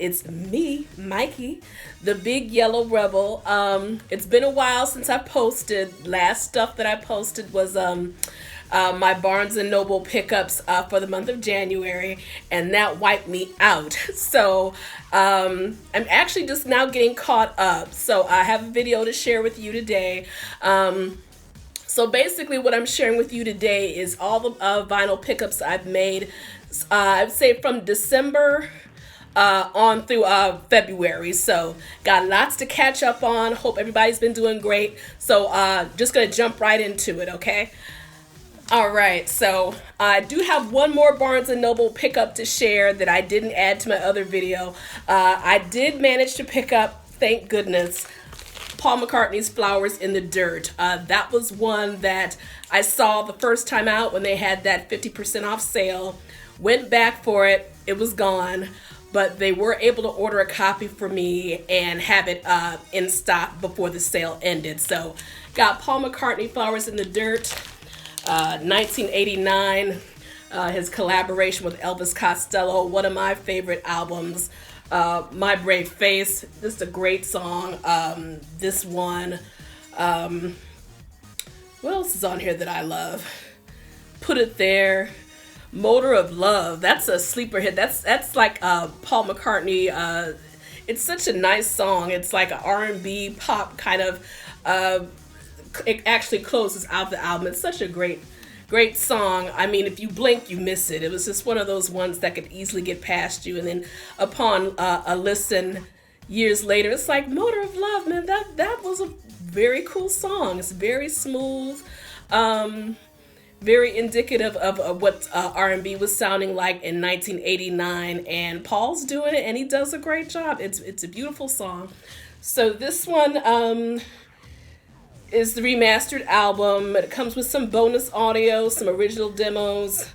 it's me, Mikey, the big yellow rebel. It's been a while since I posted. Last stuff that I posted was my Barnes and Noble pickups for the month of January, and that wiped me out. So I'm actually just now getting caught up. So I have a video to share with you today. So basically, what I'm sharing with you today is all the vinyl pickups I've made. I'd say from December on through February. So got lots to catch up on. Hope everybody's been doing great. So just gonna jump right into it, okay? All right, so I do have one more Barnes& Noble pickup to share that I didn't add to my other video. I did manage to pick up, thank goodness, Paul McCartney's Flowers in the Dirt. That was one that I saw the first time out when they had that 50% off sale. Went back for it, it was gone, but they were able to order a copy for me and have it in stock before the sale ended. So got Paul McCartney Flowers in the Dirt, 1989, his collaboration with Elvis Costello, one of my favorite albums. My Brave Face, this is a great song. This one, what else is on here that I love? Put It There, Motor of Love, that's a sleeper hit. That's like Paul McCartney. It's such a nice song. It's like an R&B pop kind of. It actually closes out the album. It's such a great song. I mean, if you blink, you miss it. It was just one of those ones that could easily get past you. And then upon a listen years later, it's like Motor of Love, man. That was a very cool song. It's very smooth. Very indicative of what R&B was sounding like in 1989, and Paul's doing it, and he does a great job. It's a beautiful song. So this one is the remastered album. It comes with some bonus audio, some original demos,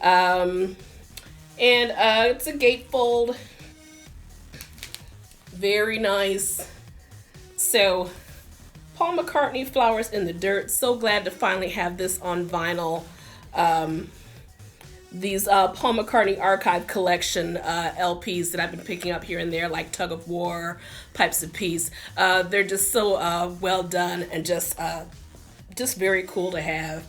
and it's a gatefold. Very nice. So Paul McCartney, Flowers in the Dirt. So glad to finally have this on vinyl. These Paul McCartney Archive Collection LPs that I've been picking up here and there, like Tug of War, Pipes of Peace. They're just so well done and just very cool to have.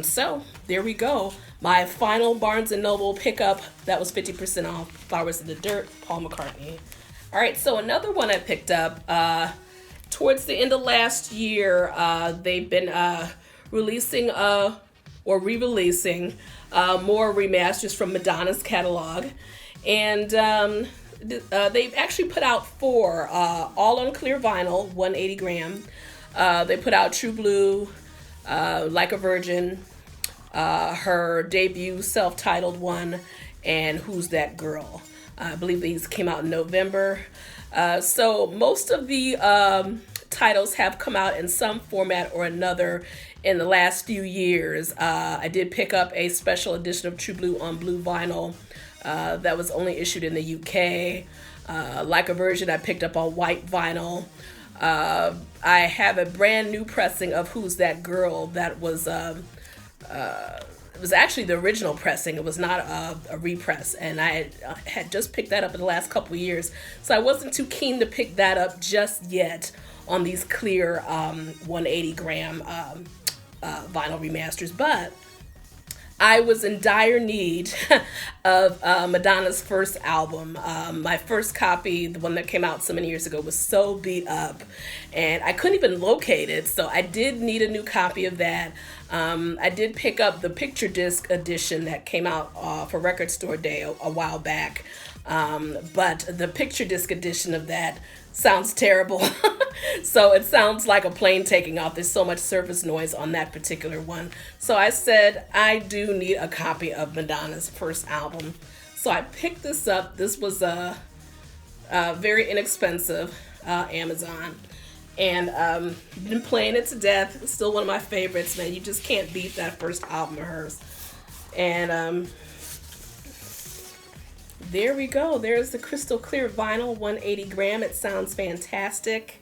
So there we go. My final Barnes & Noble pickup. That was 50% off. Flowers in the Dirt, Paul McCartney. All right, so another one I picked up. Towards the end of last year, they've been releasing or re-releasing more remasters from Madonna's catalog. And they've actually put out 4, all on clear vinyl, 180 gram. They put out True Blue, Like a Virgin, her debut self-titled one, and Who's That Girl. I believe these came out in November. So most of the titles have come out in some format or another in the last few years. I did pick up a special edition of True Blue on blue vinyl that was only issued in the UK. Like a Version I picked up on white vinyl. I have a brand new pressing of Who's That Girl that was it was actually the original pressing. It was not a repress, and I had just picked that up in the last couple of years, so I wasn't too keen to pick that up just yet on these clear 180 gram vinyl remasters, but I was in dire need of Madonna's first album. My first copy, the one that came out so many years ago, was so beat up, and I couldn't even locate it, so I did need a new copy of that. I did pick up the picture disc edition that came out for Record Store Day a while back, but the picture disc edition of that sounds terrible. So it sounds like a plane taking off. There's so much surface noise on that particular one. So I said, I do need a copy of Madonna's first album. So I picked this up. This was very inexpensive, Amazon. And been playing it to death. It's still one of my favorites, man. You just can't beat that first album of hers. And there we go. There's the crystal clear vinyl, 180 gram. It sounds fantastic.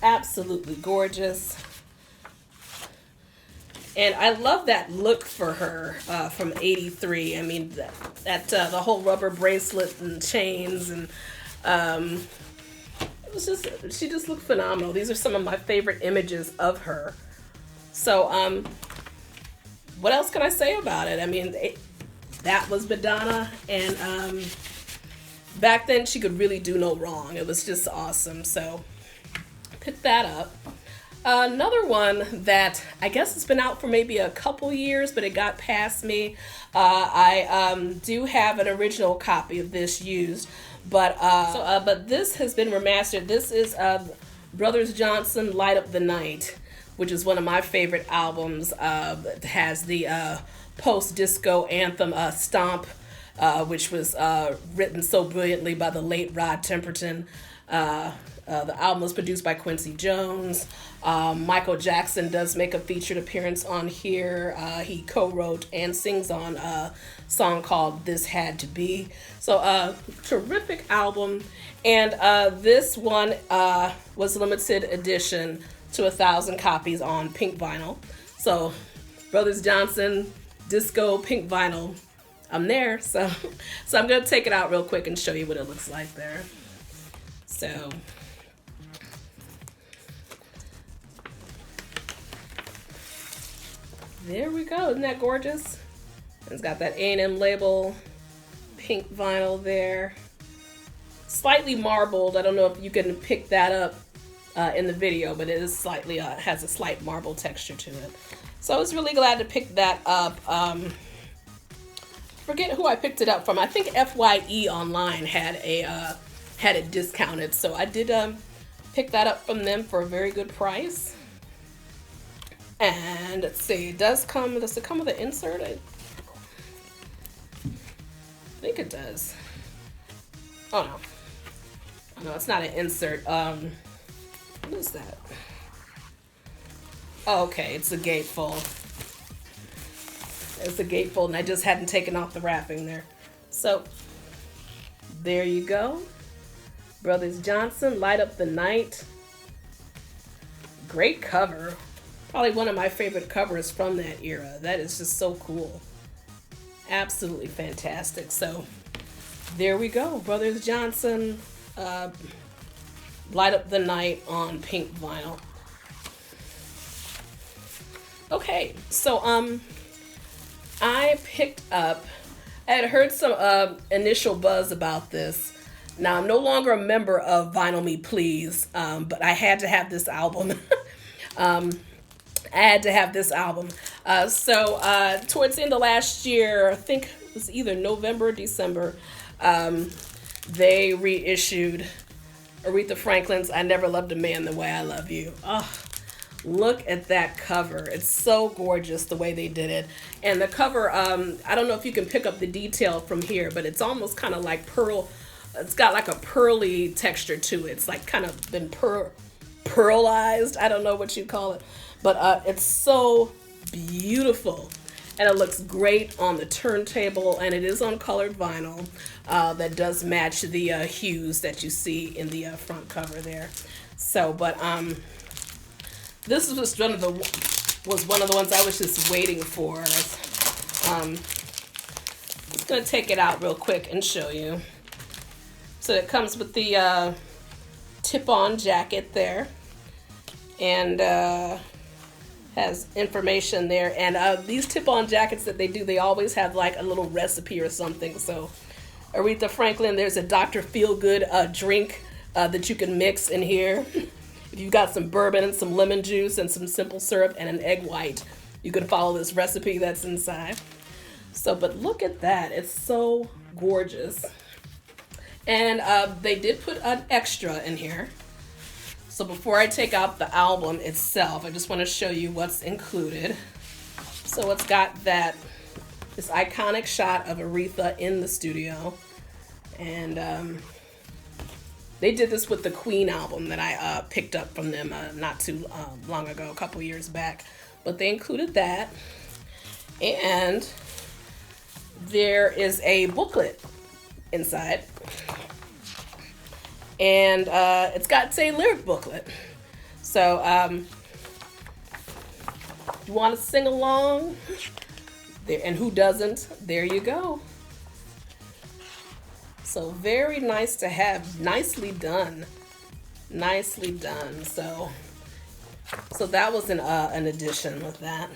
Absolutely gorgeous. And I love that look for her from '83. I mean, the whole rubber bracelet and chains, and it was just, she just looked phenomenal. These are some of my favorite images of her. So, what else can I say about it? I mean, that was Madonna, and back then she could really do no wrong. It was just awesome. So, pick that up. Another one that I guess it's been out for maybe a couple years, but it got past me. I do have an original copy of this used, but this has been remastered. This is Brothers Johnson, Light Up the Night, which is one of my favorite albums. It has the post-disco anthem Stomp, which was written so brilliantly by the late Rod Temperton. The album was produced by Quincy Jones. Michael Jackson does make a featured appearance on here. He co-wrote and sings on a song called This Had to Be. So terrific album. And this one was limited edition to 1,000 copies on pink vinyl. So Brothers Johnson, disco, pink vinyl. I'm there. So I'm going to take it out real quick and show you what it looks like there. So there we go. Isn't that gorgeous? It's got that A&M label, pink vinyl there. Slightly marbled. I don't know if you can pick that up in the video, but it is slightly has a slight marble texture to it. So I was really glad to pick that up. Forget who I picked it up from. I think FYE Online had it discounted, so I did pick that up from them for a very good price. And let's see, does it come with an insert? I think it does. Oh no, it's not an insert. What is that? Oh, okay, it's a gatefold. It's a gatefold, and I just hadn't taken off the wrapping there. So there you go. Brothers Johnson, Light Up the Night. Great cover. Probably one of my favorite covers from that era. That is just so cool. Absolutely fantastic. So there we go. Brothers Johnson, Light Up the Night on pink vinyl. Okay, so I picked up, I had heard some initial buzz about this. Now, I'm no longer a member of Vinyl Me Please, but I had to have this album. I had to have this album. So towards the end of last year, I think it was either November or December, they reissued Aretha Franklin's I Never Loved a Man the Way I Love You. Oh, look at that cover. It's so gorgeous the way they did it. And the cover, I don't know if you can pick up the detail from here, but it's almost kind of like pearl. It's got like a pearly texture to it. It's like kind of been pearlized. I don't know what you call it. But it's so beautiful. And it looks great on the turntable. And it is on colored vinyl that does match the hues that you see in the front cover there. So, but this was one of the ones I was just waiting for. I'm just going to take it out real quick and show you. So it comes with the tip-on jacket there, and has information there. And these tip-on jackets that they do, they always have like a little recipe or something. So Aretha Franklin, there's a Dr. Feelgood drink that you can mix in here. If you've got some bourbon and some lemon juice and some simple syrup and an egg white, you can follow this recipe that's inside. So, but look at that. It's so gorgeous. And they did put an extra in here. So before I take out the album itself, I just want to show you what's included. So it's got this iconic shot of Aretha in the studio. And they did this with the Queen album that I picked up from them not too long ago, a couple years back. But they included that. And there is a booklet inside. And it's got a lyric booklet. So You want to sing along? There, and who doesn't? There you go. So very nice to have. Nicely done. Nicely done. So that was an addition with that.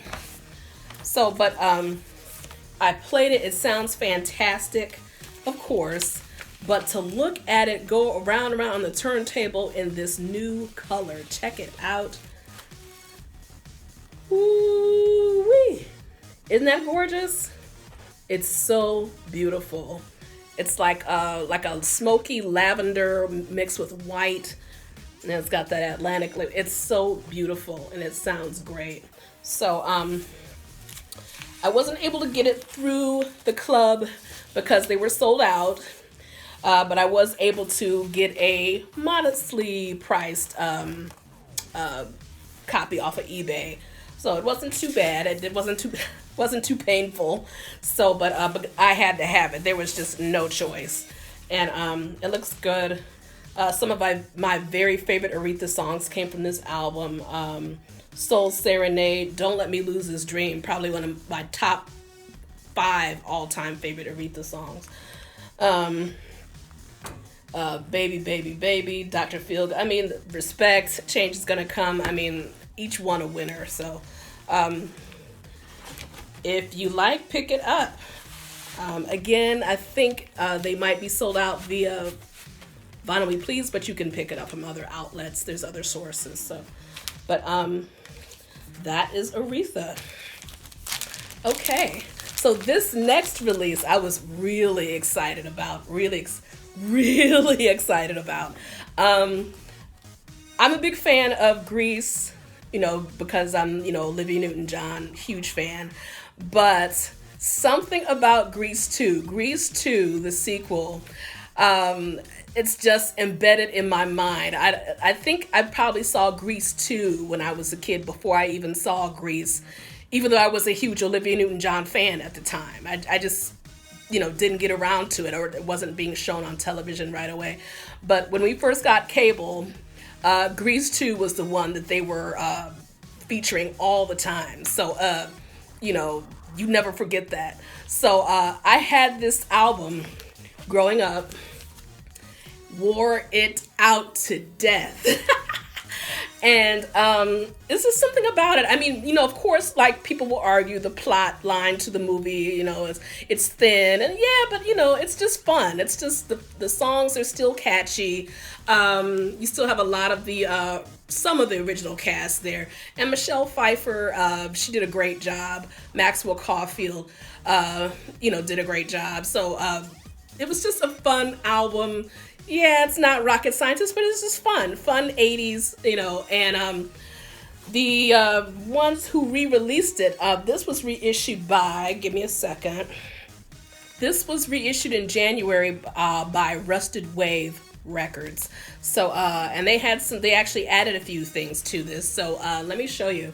So, but I played it. It sounds fantastic, of course. But to look at it go around and around on the turntable in this new color, check it out. Ooh-wee. Isn't that gorgeous? It's so beautiful. It's like a smoky lavender mixed with white, and it's got that Atlantic lip. It's so beautiful, and it sounds great. So I wasn't able to get it through the club because they were sold out. But I was able to get a modestly priced copy off of eBay, so it wasn't too bad. It wasn't too painful. So, but I had to have it. There was just no choice, and it looks good. Some of my very favorite Aretha songs came from this album. Soul Serenade, Don't Let Me Lose This Dream, probably one of my top 5 all-time favorite Aretha songs. Baby, Baby, Baby, Dr. Feelgood. I mean, Respect, Change Is Gonna Come. I mean, each one a winner. So, if you like, pick it up. Again, I think they might be sold out via Vinyl Me Please, but you can pick it up from other outlets. There's other sources. So, but that is Aretha. Okay, so this next release I was really excited about. Really excited about. I'm a big fan of Grease, because I'm, Olivia Newton-John, huge fan. But something about Grease 2, the sequel, it's just embedded in my mind. I think I probably saw Grease 2 when I was a kid before I even saw Grease, even though I was a huge Olivia Newton-John fan at the time. I just didn't get around to it, or it wasn't being shown on television right away. But when we first got cable, Grease 2 was the one that they were featuring all the time. So, you never forget that. So I had this album growing up, wore it out to death. And this is something about it. I mean, of course, like people will argue the plot line to the movie, it's thin, and yeah, but it's just fun. It's just the songs are still catchy. You still have a lot of the some of the original cast there, and Michelle Pfeiffer, she did a great job. Maxwell Caulfield, did a great job. So it was just a fun album. Yeah, it's not rocket scientist, but it's just fun 80s, and the ones who re-released it, this was reissued by, give me a second, this was reissued in January by Rusted Wave Records. So, and they actually added a few things to this, so let me show you.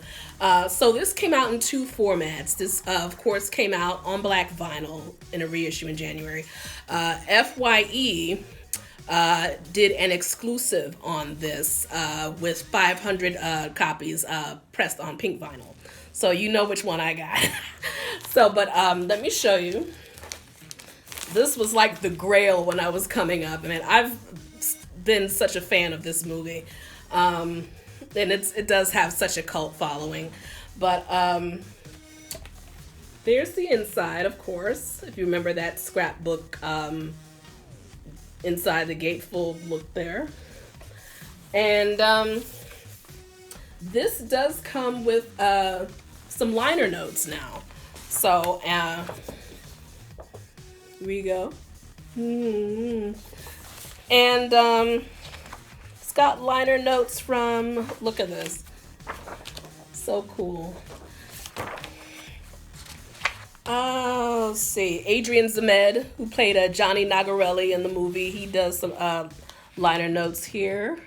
So this came out in 2 formats. This, of course, came out on black vinyl in a reissue in January. FYE did an exclusive on this with 500 copies pressed on pink vinyl. So you know which one I got. So, but let me show you. This was like the grail when I was coming up. I mean, I've been such a fan of this movie. And it does have such a cult following. But there's the inside, of course, if you remember that scrapbook inside the gatefold look there. And this does come with some liner notes now. So here we go. And it's got liner notes from, look at this, so cool. Let's see, Adrian Zemed, who played Johnny Nagarelli in the movie, he does some liner notes here.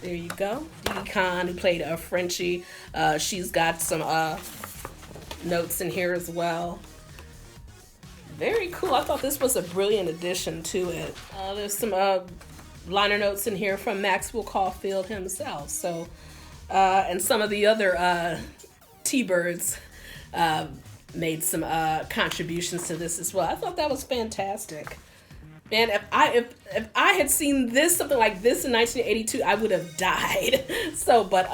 There you go. Dee Khan, who played Frenchie, she's got some notes in here as well. Very cool. I thought this was a brilliant addition to it. There's some liner notes in here from Maxwell Caulfield himself. So, and some of the other T-Birds made some contributions to this as well. I thought that was fantastic. Man, if I had seen this, something like this in 1982, I would have died. So, but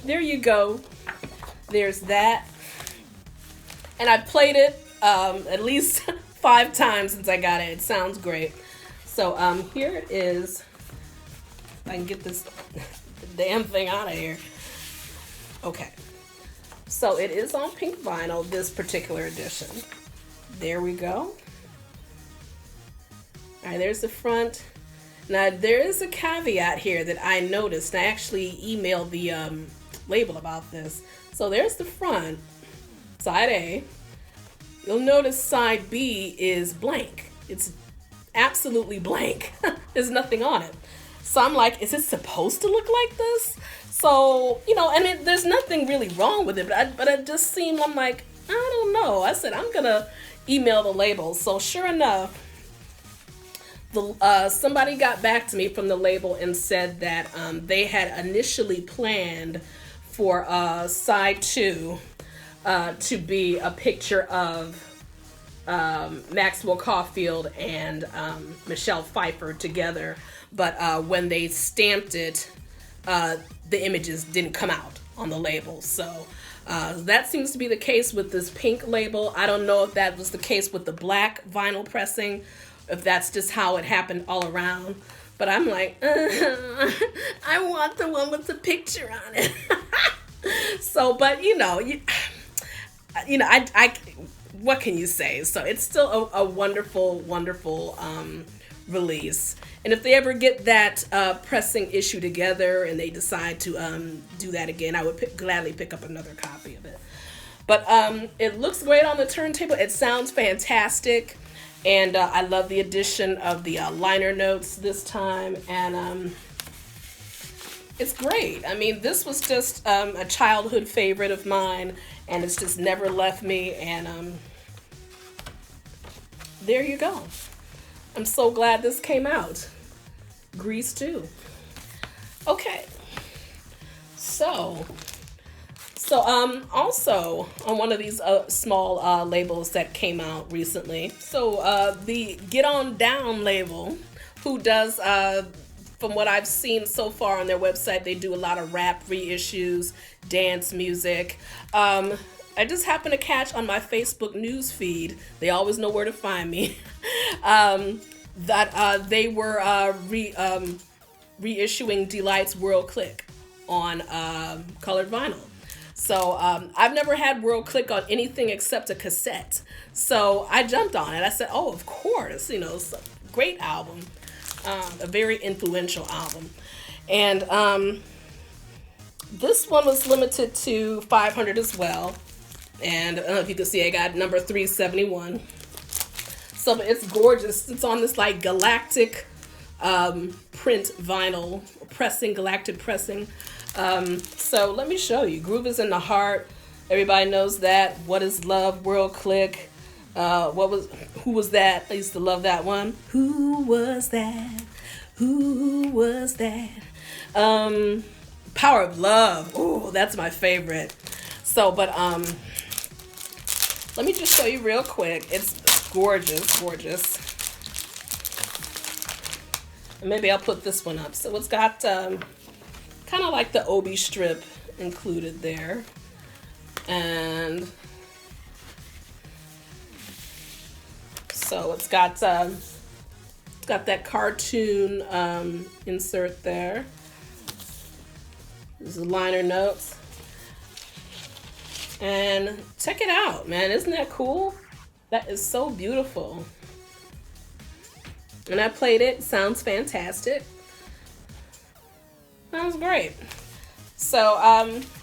there you go. There's that. And I've played it at least 5 times since I got it. It sounds great. So here it is. If I can get this damn thing out of here. Okay. So it is on pink vinyl, this particular edition. There we go. All right, there's the front. Now, there is a caveat here that I noticed. I actually emailed the label about this. So there's the front, side A. You'll notice side B is blank. It's absolutely blank. There's nothing on it. So I'm like, is it supposed to look like this? So, you know, I mean, there's nothing really wrong with it, but it just seemed, I'm like, I don't know. I said, I'm going to email the label. So sure enough, somebody got back to me from the label and said that they had initially planned for side 2 to be a picture of Maxwell Caulfield and Michelle Pfeiffer together, but when they stamped it, the images didn't come out on the label. So that seems to be the case with this pink label. I don't know if that was the case with the black vinyl pressing, if that's just how it happened all around. But I'm like, I want the one with the picture on it. So, but you know, I what can you say? So it's still a wonderful, wonderful release. And if they ever get that pressing issue together and they decide to do that again, I would gladly pick up another copy of it. But it looks great on the turntable. It sounds fantastic. And I love the addition of the liner notes this time. And it's great. I mean, this was just a childhood favorite of mine. And it's just never left me. And there you go. I'm so glad this came out. Grease too. Okay. So also on one of these small labels that came out recently. So the Get On Down label, who does, from what I've seen so far on their website, they do a lot of rap reissues, dance music. I just happened to catch on my Facebook news feed, they always know where to find me, that they were reissuing Deee-lite's World Click on colored vinyl. So I've never had World Click on anything except a cassette. So I jumped on it. I said, oh, of course, you know, it's a great album, a very influential album. And this one was limited to 500 as well. And I don't know if you can see, I got number 371. So it's gorgeous. It's on this like galactic print vinyl pressing, galactic pressing. So let me show you. Groove is in the Heart. Everybody knows that. What is Love? World Click. Who was that? I used to love that one. Who was that? Who was that? Power of Love. Oh, that's my favorite. So, but let me just show you real quick. It's gorgeous, gorgeous. And maybe I'll put this one up. So it's got kind of like the Obi strip included there. And so it's got that cartoon insert there. There's the liner notes. And check it out, man. Isn't that cool? That is so beautiful. And I played it. Sounds fantastic. Sounds great. So,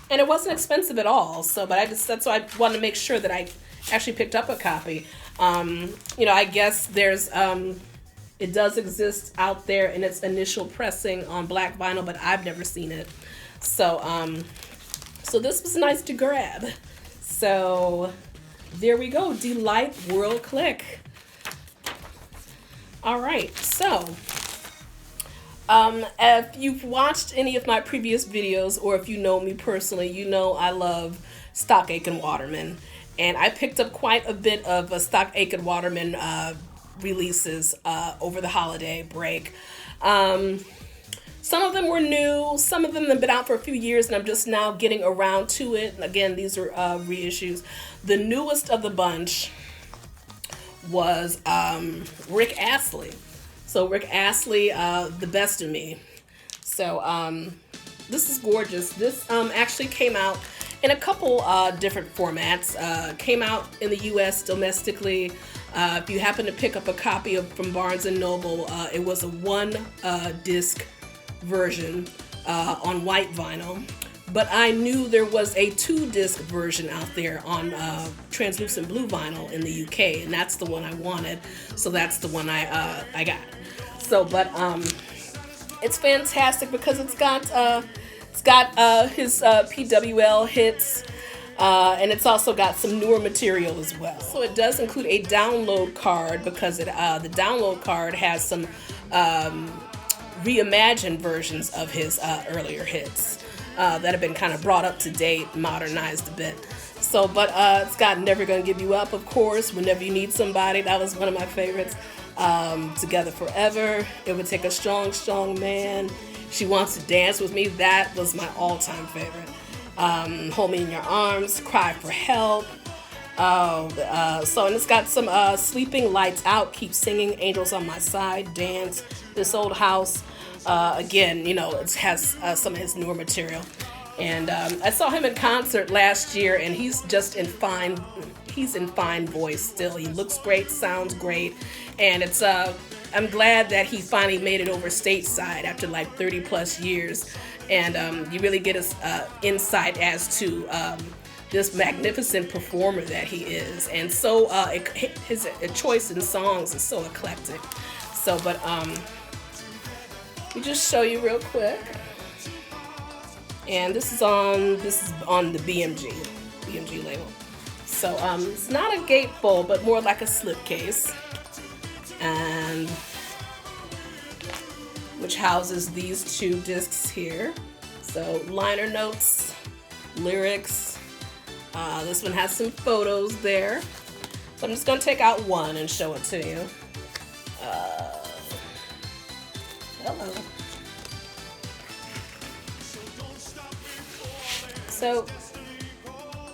and it wasn't expensive at all. So, but that's why I wanted to make sure that I actually picked up a copy. You know, I guess there's, it does exist out there in its initial pressing on black vinyl, but I've never seen it. So, so this was nice to grab. So there we go. Deee-lite World Click. All right. So If you've watched any of my previous videos, or if you know me personally, you know I love Stock Aitken Waterman. And I picked up quite a bit of Stock Aitken Waterman releases over the holiday break. Some of them were new, some of them have been out for a few years, and I'm just now getting around to it. Again, these are reissues. The newest of the bunch was Rick Astley. So Rick Astley, The Best of Me. So this is gorgeous. This actually came out in a couple different formats. Came out in the U.S. domestically. If you happen to pick up a copy from Barnes & Noble, it was a one disc version on white vinyl. But I knew there was a 2-disc version out there on translucent blue vinyl in the UK, and that's the one I wanted. So that's the one I got. So, but it's fantastic because it's got his PWL hits, and it's also got some newer material as well. So it does include a download card because the download card has some reimagined versions of his earlier hits that have been kind of brought up to date, modernized a bit. So, but it's got Never Gonna Give You Up, of course, Whenever You Need Somebody. That was one of my favorites. Together Forever, It Would Take a Strong, Strong Man, She Wants to Dance With Me. That was my all-time favorite. Hold Me in Your Arms, Cry for Help. So, and it's got some Sleeping, Lights Out, Keep Singing, Angels on My Side, Dance, This Old House. Again, you know, it has some of his newer material. And I saw him in concert last year, and he's just in fine voice still. He looks great, sounds great, and it's I'm glad that he finally made it over stateside after like 30 plus years, and you really get his insight as to this magnificent performer that he is, and so his choice in songs is so eclectic. So, but let me just show you real quick. And this is on the BMG label. So it's not a gatefold, but more like a slipcase, and which houses these 2 discs here. So liner notes, lyrics. This one has some photos there. So I'm just gonna take out one and show it to you. Hello.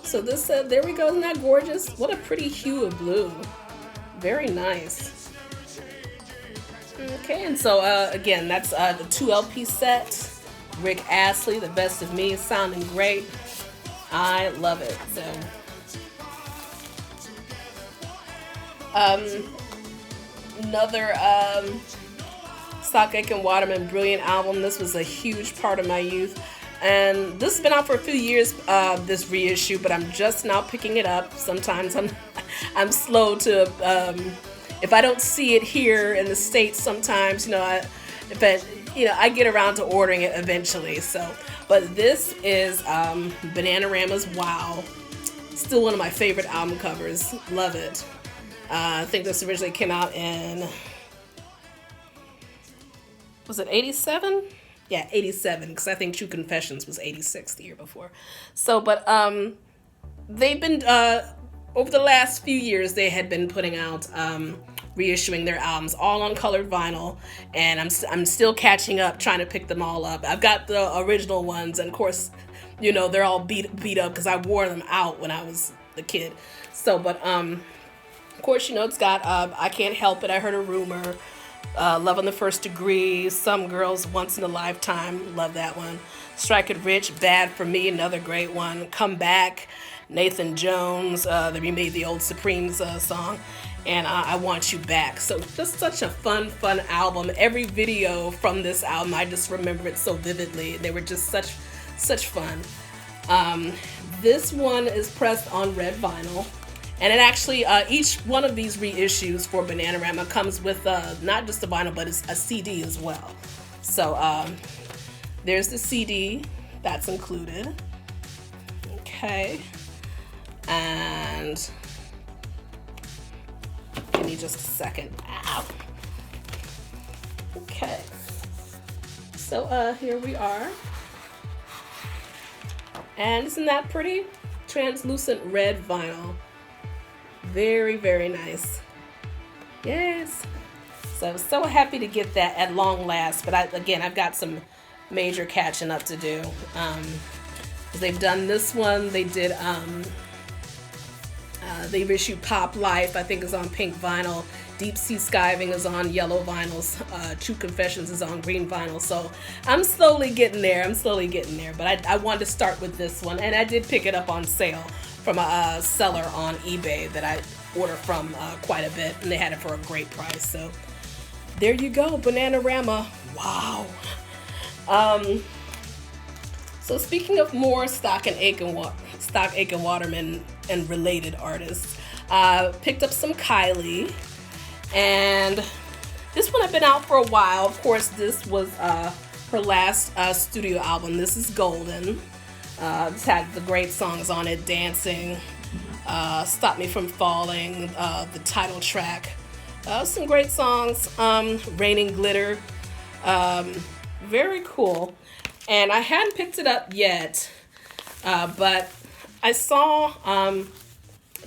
So this, there we go, isn't that gorgeous? What a pretty hue of blue. Very nice. Okay, and so again, that's the 2 LP set. Rick Astley, The Best of Me, sounding great. I love it. So, another Stock Aitken Waterman brilliant album. This was a huge part of my youth. And this has been out for a few years, this reissue, but I'm just now picking it up. Sometimes I'm slow to, if I don't see it here in the States, sometimes, you know, I get around to ordering it eventually. So, but this is Bananarama's Wow. Still one of my favorite album covers. Love it. I think this originally came out in, was it 87? Yeah, 87, because I think True Confessions was 86 the year before. So, but they've been, over the last few years, they had been putting out, reissuing their albums, all on colored vinyl, and I'm still catching up, trying to pick them all up. I've got the original ones, and of course, you know, they're all beat up, because I wore them out when I was a kid. So, but, of course, you know, it's got, I Can't Help It, I Heard a Rumor, Love on the First Degree, Some Girls, Once in a Lifetime, love that one. Strike It Rich, Bad for Me, another great one. Come Back, Nathan Jones, they remade the old Supremes song, and I Want You Back. So just such a fun album. Every video from this album, I just remember it so vividly. They were just such fun. This one is pressed on red vinyl. And it actually, each one of these reissues for Bananarama comes with not just a vinyl, but it's a CD as well. So there's the CD that's included. Okay. And give me just a second. Ow. Okay. So here we are. And isn't that pretty? Translucent red vinyl. Very, very nice. Yes. So I was so happy to get that at long last. But I've got some major catching up to do. They've done this one. They did, they've issued Pop Life, I think is on pink vinyl. Deep Sea Skiving is on yellow vinyls. True Confessions is on green vinyl. So I'm slowly getting there. But I wanted to start with this one. And I did pick it up on sale from a seller on eBay that I order from quite a bit. And they had it for a great price. So there you go, Bananarama. Wow. So speaking of more Stock Aitken Waterman and related artists, picked up some Kylie. And this one had been out for a while. Of course, this was her last studio album. This is Golden. This had the great songs on it: Dancing, Stop Me From Falling, the title track. Some great songs. Raining Glitter. Very cool. And I hadn't picked it up yet, but I saw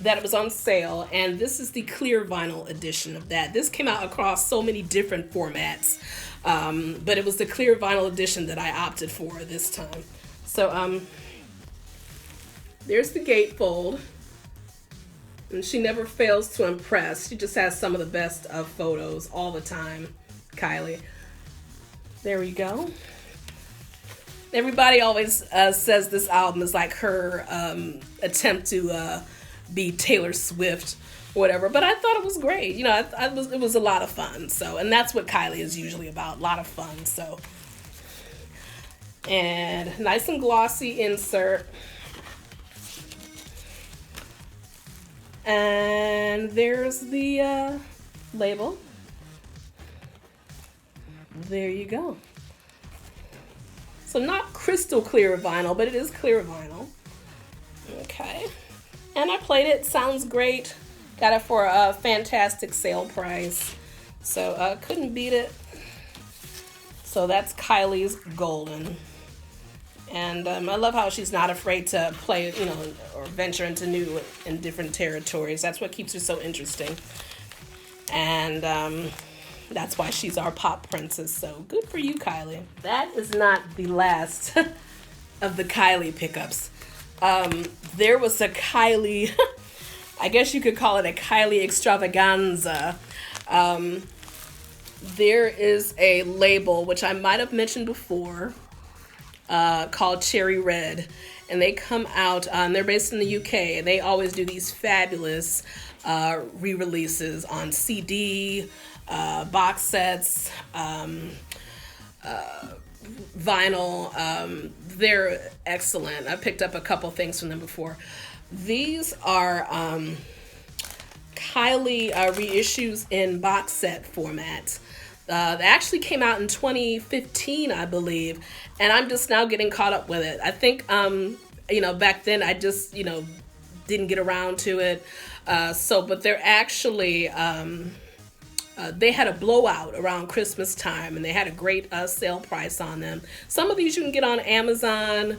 that it was on sale, and this is the clear vinyl edition of that. This came out across so many different formats, but it was the clear vinyl edition that I opted for this time. So there's the gatefold, and she never fails to impress. She just has some of the best of photos all the time, Kylie. There we go. Everybody always says this album is like her attempt to be Taylor Swift or whatever, but I thought it was great. You know, it was a lot of fun. So, and that's what Kylie is usually about, a lot of fun. So, and nice and glossy insert. And there's the label. There you go. So not crystal clear vinyl, but it is clear vinyl. Okay. And I played it. Sounds great. Got it for a fantastic sale price. So couldn't beat it. So that's Kylie's Golden. And I love how she's not afraid to play, you know, or venture into new and different territories. That's what keeps her so interesting. And that's why she's our pop princess. So good for you, Kylie. That is not the last of the Kylie pickups. There was a Kylie, I guess you could call it a Kylie extravaganza. There is a label, which I might have mentioned before, called Cherry Red. And they come out, and they're based in the UK, and they always do these fabulous re-releases on CD, box sets, vinyl. They're excellent. I picked up a couple things from them before. These are Kylie reissues in box set format. They actually came out in 2015, I believe, and I'm just now getting caught up with it. I think, back then I just, didn't get around to it. But they're actually, they had a blowout around Christmas time, and they had a great sale price on them. Some of these you can get on Amazon,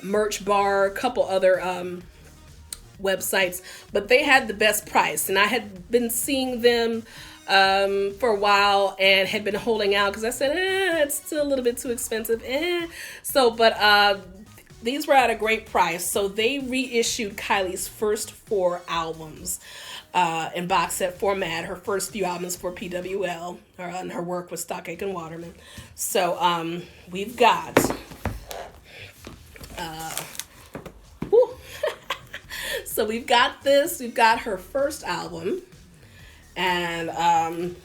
Merch Bar, a couple other websites, but they had the best price. And I had been seeing them for a while and had been holding out because I said, it's still a little bit too expensive. But these were at a great price. So they reissued Kylie's first 4 albums in box set format. Her first few albums for PWL, and her work with Stock Aitken Waterman. So we've got so we've got this. We've got her first album, and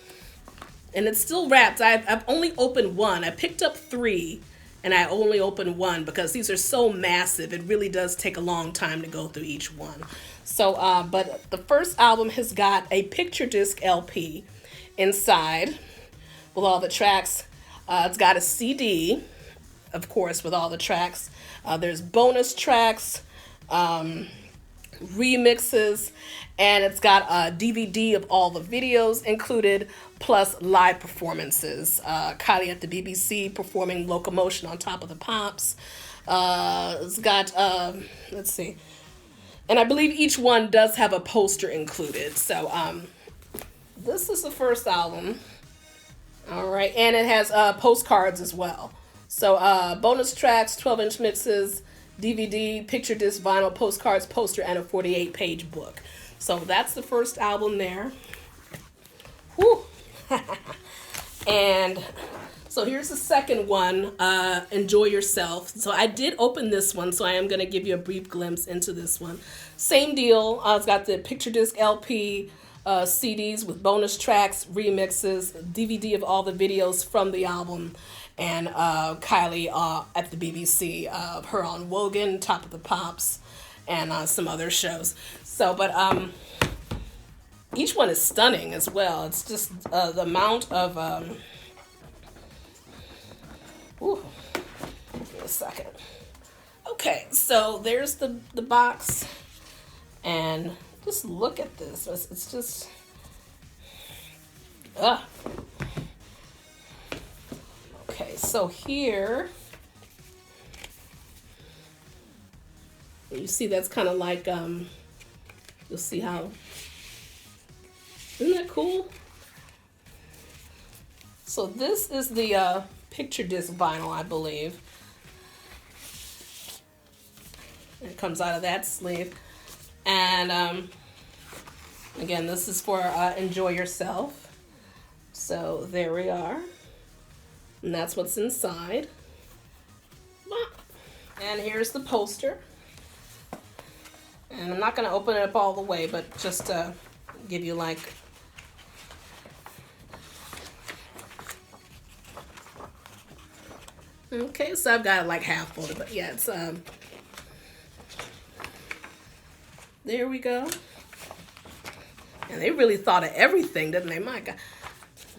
it's still wrapped. I've only opened one. I picked up 3, and I only opened 1 because these are so massive. It really does take a long time to go through each one. So, but the first album has got a picture disc LP inside with all the tracks. It's got a CD, of course, with all the tracks. There's bonus tracks, remixes, and it's got a DVD of all the videos included, plus live performances. Kylie at the BBC performing Locomotion on Top of the Pops. It's got, let's see, and I believe each one does have a poster included. So this is the first album. All right, and it has postcards as well. So bonus tracks, 12-inch mixes, DVD, picture disc, vinyl, postcards, poster, and a 48-page book. So that's the first album there. Whew. And so here's the second one, Enjoy Yourself. So I did open this one, so I am going to give you a brief glimpse into this one. Same deal. It's got the picture disc LP, CDs with bonus tracks, remixes, DVD of all the videos from the album, and Kylie at the BBC, her on Wogan, Top of the Pops, and some other shows. So, but each one is stunning as well. It's just the amount of ooh, give me a second. Okay, so there's the box, and just look at this. It's just, okay, so here, you see that's kind of like, you'll see how, isn't that cool? So this is the picture disc vinyl, I believe. It comes out of that sleeve. And again, this is for Enjoy Yourself. So there we are. And that's what's inside. And here's the poster. And I'm not going to open it up all the way, but just to give you like, okay, so I've got it like half folded, but yeah, it's there we go. And they really thought of everything, didn't they? My God,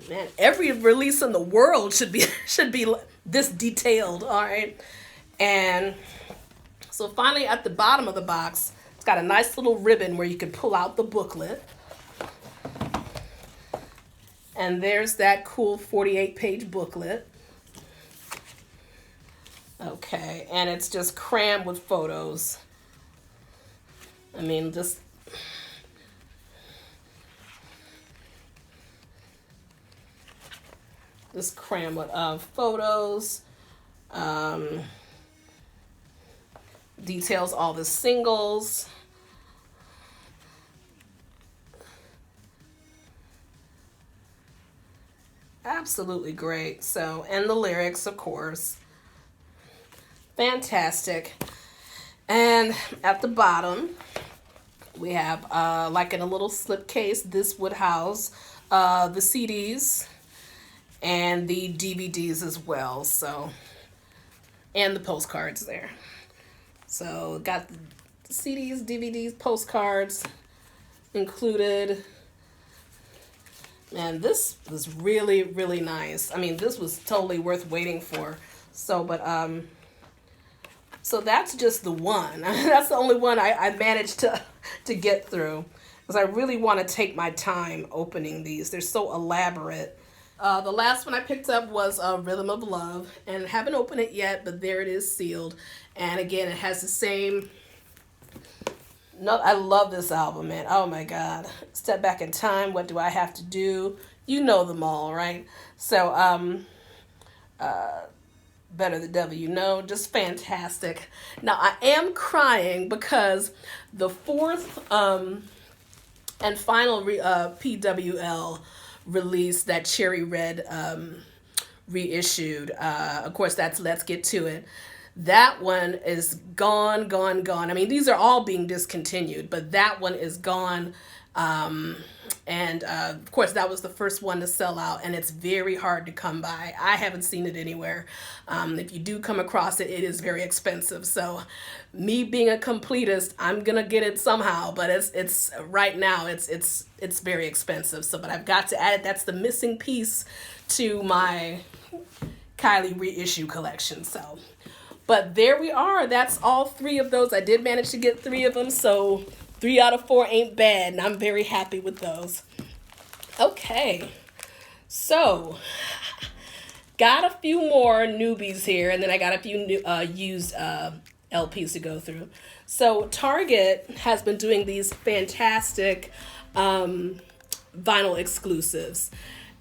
man, every release in the world should be this detailed. All right, and so finally at the bottom of the box, it's got a nice little ribbon where you can pull out the booklet. And there's that cool 48-page booklet. Okay, and it's just crammed with photos. I mean, just crammed with photos. Details all the singles. Absolutely great. So, and the lyrics, of course. Fantastic. And at the bottom, we have, like in a little slipcase, this would house the CDs and the DVDs as well. So, and the postcards there. So, got the CDs, DVDs, postcards included. And this was really, really nice. I mean, this was totally worth waiting for. So, but, so that's just the one. That's the only one I managed to get through. Because I really want to take my time opening these. They're so elaborate. The last one I picked up was Rhythm of Love. And I haven't opened it yet, but there it is sealed. And again, it has the same... No, I love this album, man. Oh my God. Step Back in Time. What Do I Have to Do? You know them all, right? So, Better the Devil You Know. Just fantastic. Now, I am crying because the fourth and final PWL release that Cherry Red reissued, of course, that's Let's Get To It. That one is gone. I mean, these are all being discontinued, but that one is gone. And of course, that was the first one to sell out, and it's very hard to come by. I haven't seen it anywhere. If you do come across it, it is very expensive. So me being a completist, I'm going to get it somehow, but it's right now, it's very expensive. So, but I've got to add it. That's the missing piece to my Kylie reissue collection. So, but there we are. That's all three of those. I did manage to get three of them. So 3 out of 4 ain't bad, and I'm very happy with those. Okay, so got a few more newbies here, and then I got a few new, used LPs to go through. So Target has been doing these fantastic vinyl exclusives,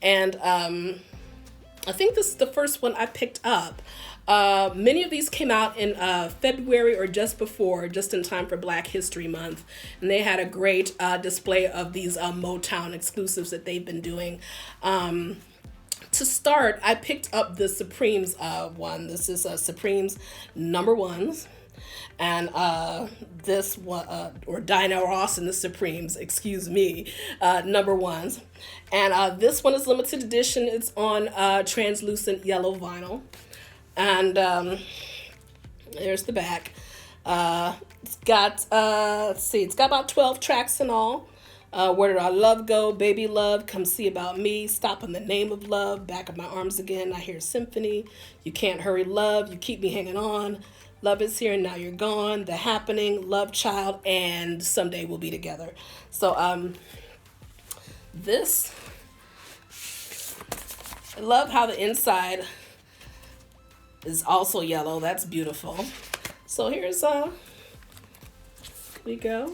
and I think this is the first one I picked up. Many of these came out in February or just before, just in time for Black History Month. And they had a great display of these Motown exclusives that they've been doing. To start, I picked up the Supremes one. This is Supremes number ones. And this one, or Dinah Ross and the Supremes, excuse me, number ones. And this one is limited edition. It's on translucent yellow vinyl. And there's the back. It's got, it's got about 12 tracks in all. Where Did Our Love Go? Baby Love, Come See About Me, Stop in the Name of Love, Back of My Arms Again, I Hear Symphony, You Can't Hurry Love, You Keep Me Hanging On, Love Is Here and Now You're Gone, The Happening, Love Child, and Someday We'll Be Together. So, this, I love how the inside is also yellow. That's beautiful. So here's we go.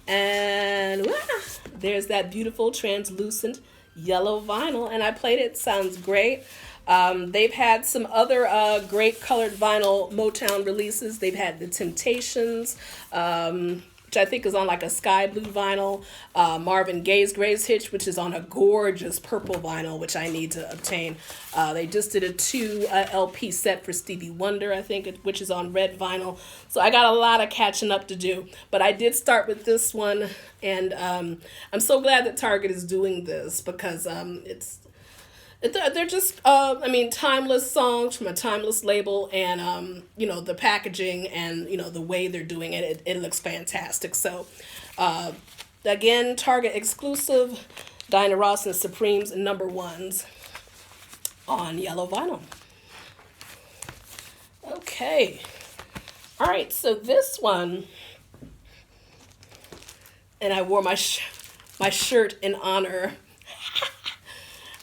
And there's that beautiful translucent yellow vinyl, and I played it. Sounds great. They've had some other great colored vinyl Motown releases. They've had The Temptations, which I think is on like a sky blue vinyl. Marvin Gaye's Greatest Hits, which is on a gorgeous purple vinyl, which I need to obtain. They just did a 2 LP set for Stevie Wonder, I think, which is on red vinyl. So I got a lot of catching up to do. But I did start with this one, and I'm so glad that Target is doing this, because they're just, timeless songs from a timeless label, and, the packaging and, the way they're doing it, it looks fantastic. So, again, Target exclusive, Dinah Ross and the Supremes, number ones on yellow vinyl. Okay. All right, so this one, and I wore my shirt in honor.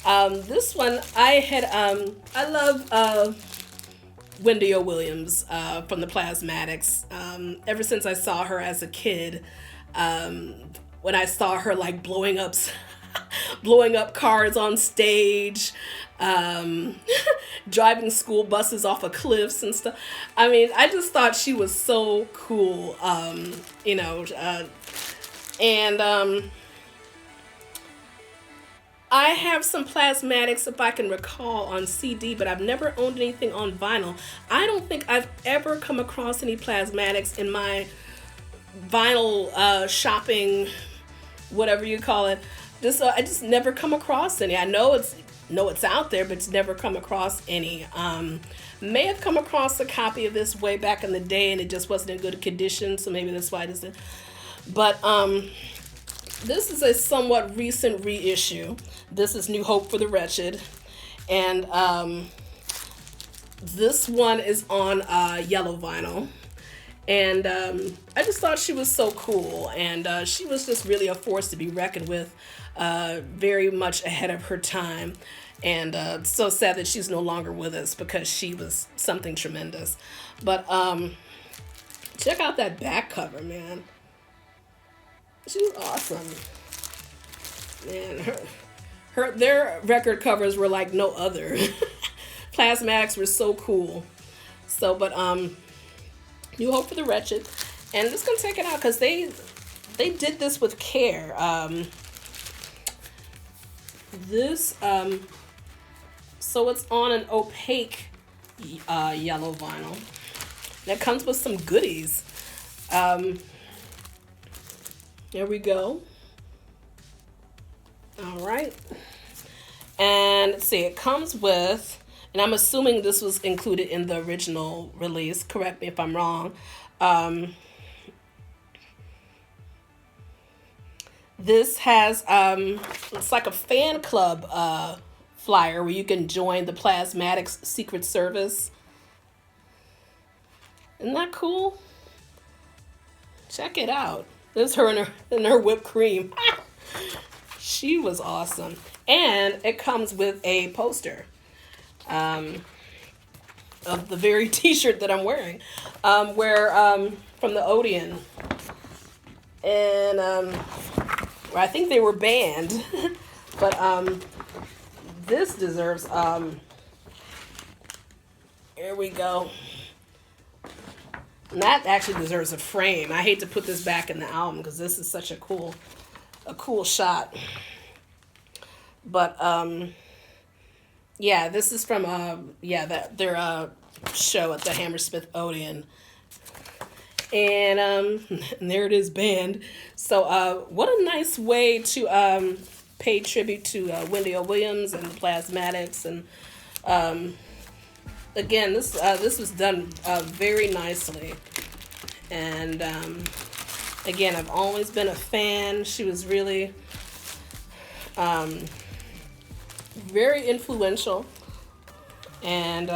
This one, I love Wendy O. Williams from the Plasmatics. Ever since I saw her as a kid, when I saw her like blowing up cars on stage, driving school buses off of cliffs and stuff. I mean, I just thought she was so cool, I have some Plasmatics, if I can recall, on CD, but I've never owned anything on vinyl. I don't think I've ever come across any Plasmatics in my vinyl shopping, whatever you call it. I just never come across any. I know it's out there, but it's never come across any. May have come across a copy of this way back in the day, and it just wasn't in good condition, so maybe that's why I just did. But this is a somewhat recent reissue. This is New Hope for the Wretched. And this one is on yellow vinyl. And I just thought she was so cool. And she was just really a force to be reckoned with. Very much ahead of her time. And so sad that she's no longer with us, because she was something tremendous. But check out that back cover, man. She's awesome. Man, their record covers were like no other. Plasmatics were so cool. So, but New Hope for the Wretched. And I'm just gonna take it out because they did this with care. So it's on an opaque yellow vinyl. That comes with some goodies. There we go. All right. And let's see, it comes with, and I'm assuming this was included in the original release. Correct me if I'm wrong. This has, it's like a fan club flyer where you can join the Plasmatics Secret Service. Isn't that cool? Check it out. This is her and her whipped cream. She was awesome. And it comes with a poster of the very t-shirt that I'm wearing, where from the Odeon. And I think they were banned. But this deserves, here we go. And that actually deserves a frame. I hate to put this back in the album because this is such a cool shot. But yeah, this is from their show at the Hammersmith Odeon. And there it is, banned. So what a nice way to pay tribute to Wendy Williams and the Plasmatics. And again, this was done very nicely. And again, I've always been a fan. She was really very influential. And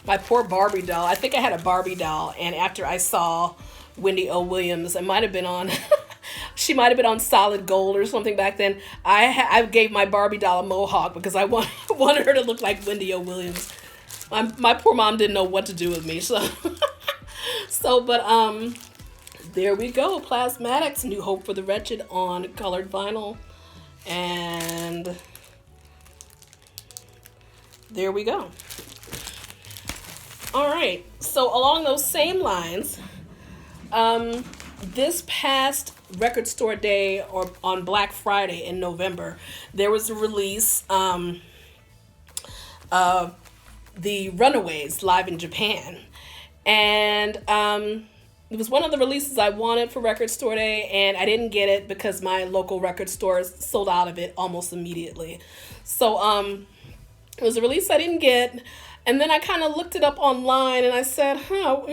my poor Barbie doll. I think I had a Barbie doll, and after I saw Wendy O. Williams, it might have been on, she might have been on Solid Gold or something back then. I gave my Barbie doll a mohawk because I wanted her to look like Wendy O. Williams. My poor mom didn't know what to do with me, so but there we go. Plasmatics, New Hope for the Wretched on colored vinyl, and there we go. All right, so along those same lines, this past record store day or on Black Friday in November, there was a release of the Runaways live in Japan. And it was one of the releases I wanted for record store day, and I didn't get it because my local record stores sold out of it almost immediately. So it was a release I didn't get. And then I kind of looked it up online and I said, well,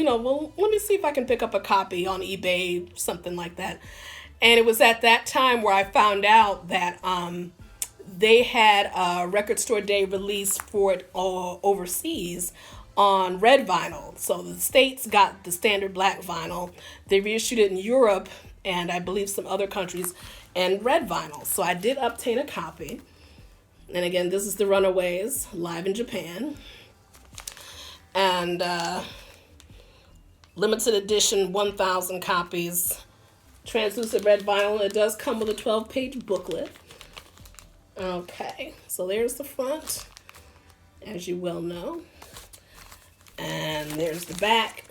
let me see if I can pick up a copy on eBay, something like that. And it was at that time where I found out that they had a record store day release for it overseas on red vinyl. So the States got the standard black vinyl. They reissued it in Europe and I believe some other countries in red vinyl. So I did obtain a copy. And again, this is the Runaways live in Japan. And limited edition, 1,000 copies, translucent red vinyl. It does come with a 12-page booklet. Okay, so there's the front, as you well know. And there's the back.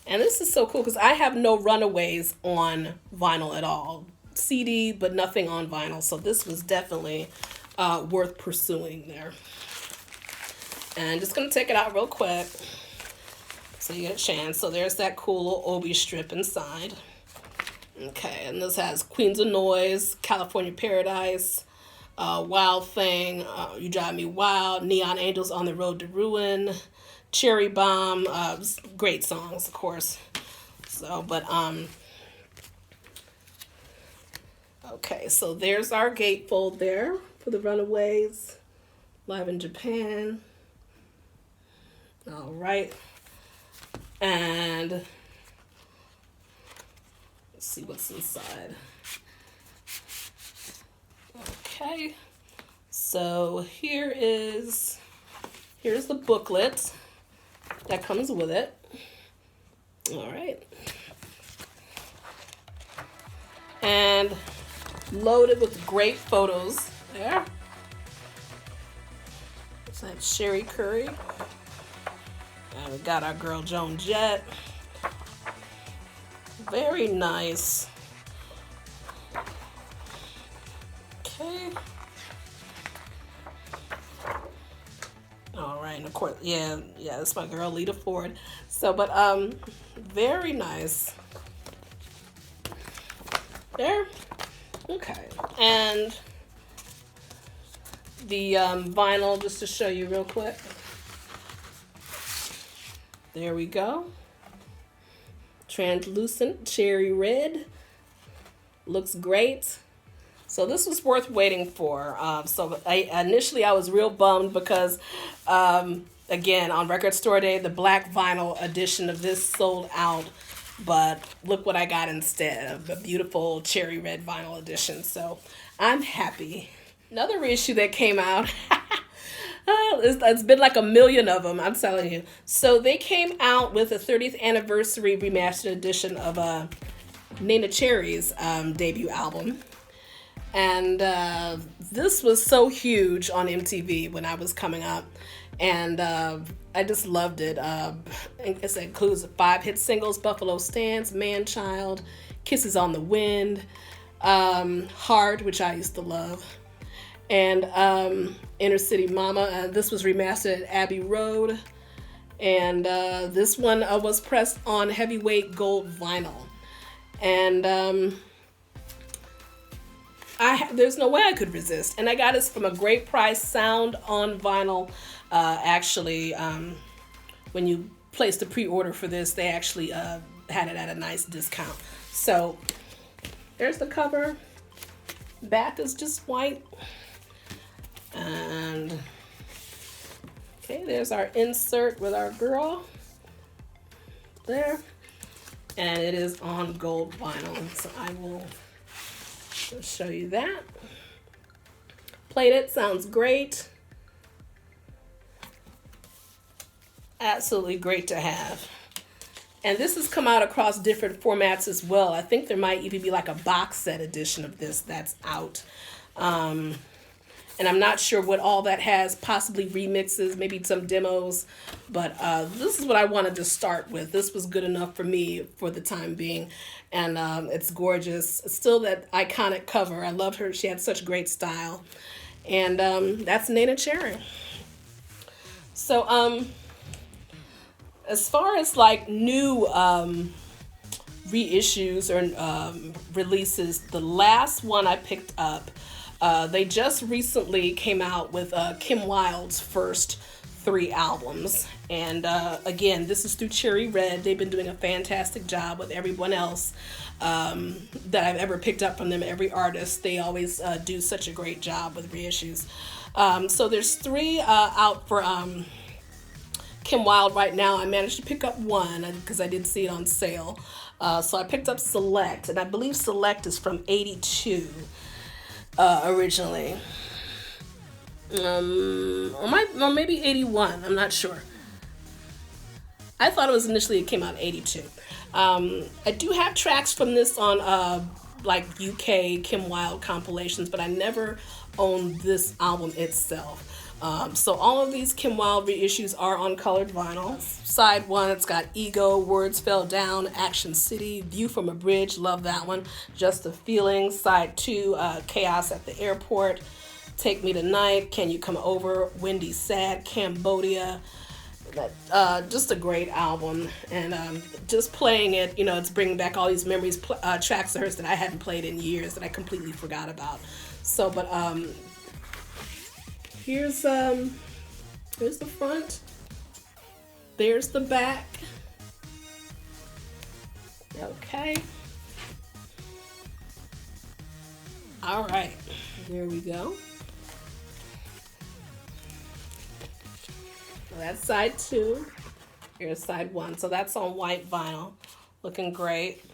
And this is so cool because I have no Runaways on vinyl at all. CD, but nothing on vinyl. So this was definitely worth pursuing there. And just going to take it out real quick so you get a chance. So there's that cool little obi strip inside. Okay, and this has Queens of Noise, California Paradise, Wild Thing, You Drive Me Wild, Neon Angels on the Road to Ruin, Cherry Bomb, great songs, of course. So, but, okay, so there's our gatefold there for the Runaways, live in Japan. All right, and let's see what's inside. Okay, so here's the booklet that comes with it. All right, and loaded with great photos there. It's that Sherry Curry. And we got our girl Joan Jett. Very nice. Okay. All right, and of course, yeah, that's my girl Lita Ford. So, but very nice. There. Okay, and the vinyl, just to show you real quick. There we go. Translucent cherry red. Looks great. So this was worth waiting for. So initially I was real bummed because again, on Record Store Day, the black vinyl edition of this sold out. But look what I got instead of the beautiful cherry red vinyl edition. So I'm happy. Another reissue that came out. It's been like a million of them, I'm telling you. So they came out with a 30th anniversary remastered edition of Neneh Cherry's debut album. And this was so huge on MTV when I was coming up. And I just loved it. It includes 5 hit singles: Buffalo Stance, Man Child, Kisses on the Wind, Heart, which I used to love, and Inner City Mama. This was remastered at Abbey Road. And this one was pressed on heavyweight gold vinyl. And there's no way I could resist. And I got it from a great price. Sound on vinyl. Actually, when you placed the pre-order for this, they actually had it at a nice discount. So there's the cover. Back is just white. And okay, there's our insert with our girl there. And it is on gold vinyl. So I will show you that. Played it, sounds great. Absolutely great to have. And this has come out across different formats as well. I think there might even be like a box set edition of this that's out. And I'm not sure what all that has, possibly remixes, maybe some demos. But this is what I wanted to start with. This was good enough for me for the time being. And it's gorgeous. It's still that iconic cover. I love her. She had such great style. And that's Neneh Cherry. So as far as like new reissues or releases, the last one I picked up, they just recently came out with Kim Wilde's first 3 albums. And again, this is through Cherry Red. They've been doing a fantastic job with everyone else that I've ever picked up from them. Every artist, they always do such a great job with reissues. So there's 3 out for Kim Wilde right now. I managed to pick up one because I did see it on sale. So I picked up Select, and I believe Select is from 82 originally. Or maybe 81, I'm not sure. I thought it came out in 82. I do have tracks from this on like UK Kim Wilde compilations, but I never owned this album itself. So all of these Kim Wilde reissues are on colored vinyl. Side 1, it's got Ego, Words Fell Down, Action City, View from a Bridge, love that one, Just a Feeling. Side 2, Chaos at the Airport, Take Me Tonight, Can You Come Over, Wendy Sad, Cambodia. Just a great album. And just playing it, it's bringing back all these memories, tracks of hers that I hadn't played in years that I completely forgot about. So, but here's the front. There's the back. Okay. All right. There we go. So that's side 2. Here's side 1. So that's on white vinyl. Looking great.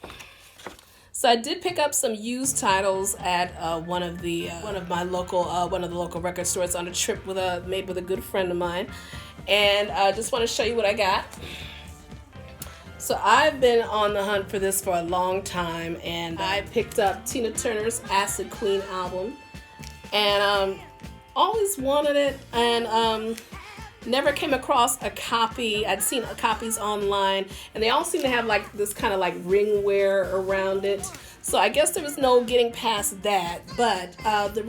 So I did pick up some used titles at one of the local record stores on a trip made with a good friend of mine, and I just want to show you what I got. So I've been on the hunt for this for a long time, and I picked up Tina Turner's Acid Queen album, and always wanted it, and never came across a copy. I'd seen copies online, and they all seem to have like this kind of like ring wear around it. So I guess there was no getting past that. But the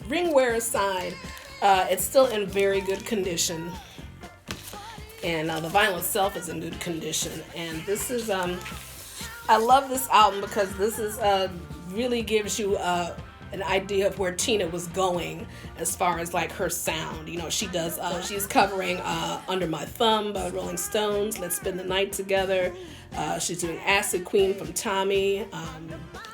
ring wear aside, it's still in very good condition, and the vinyl itself is in good condition. And this is I love this album because this is really gives you an idea of where Tina was going as far as like her sound. You know, she does, she's covering Under My Thumb by Rolling Stones, Let's Spend the Night Together. She's doing Acid Queen from Tommy.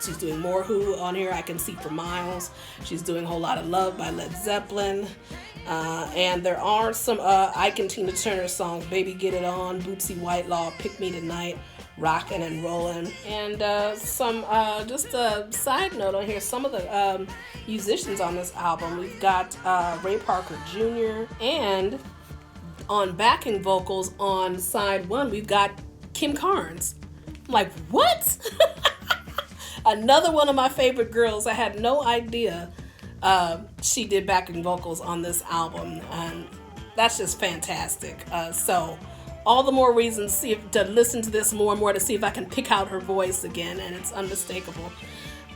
She's doing More Who on here, I Can See for Miles. She's doing Whole Lot of Love by Led Zeppelin. And there are some Aitken Tina Turner songs, Baby Get It On, Bootsy Whitelaw, Pick Me Tonight, Rockin' and Rollin'. And some, just a side note on here, some of the musicians on this album. We've got Ray Parker Jr. and on backing vocals on side one, we've got Kim Carnes. I'm like, what? Another one of my favorite girls. I had no idea she did backing vocals on this album. That's just fantastic. So all the more reasons to listen to this more and more to see if I can pick out her voice again, and it's unmistakable.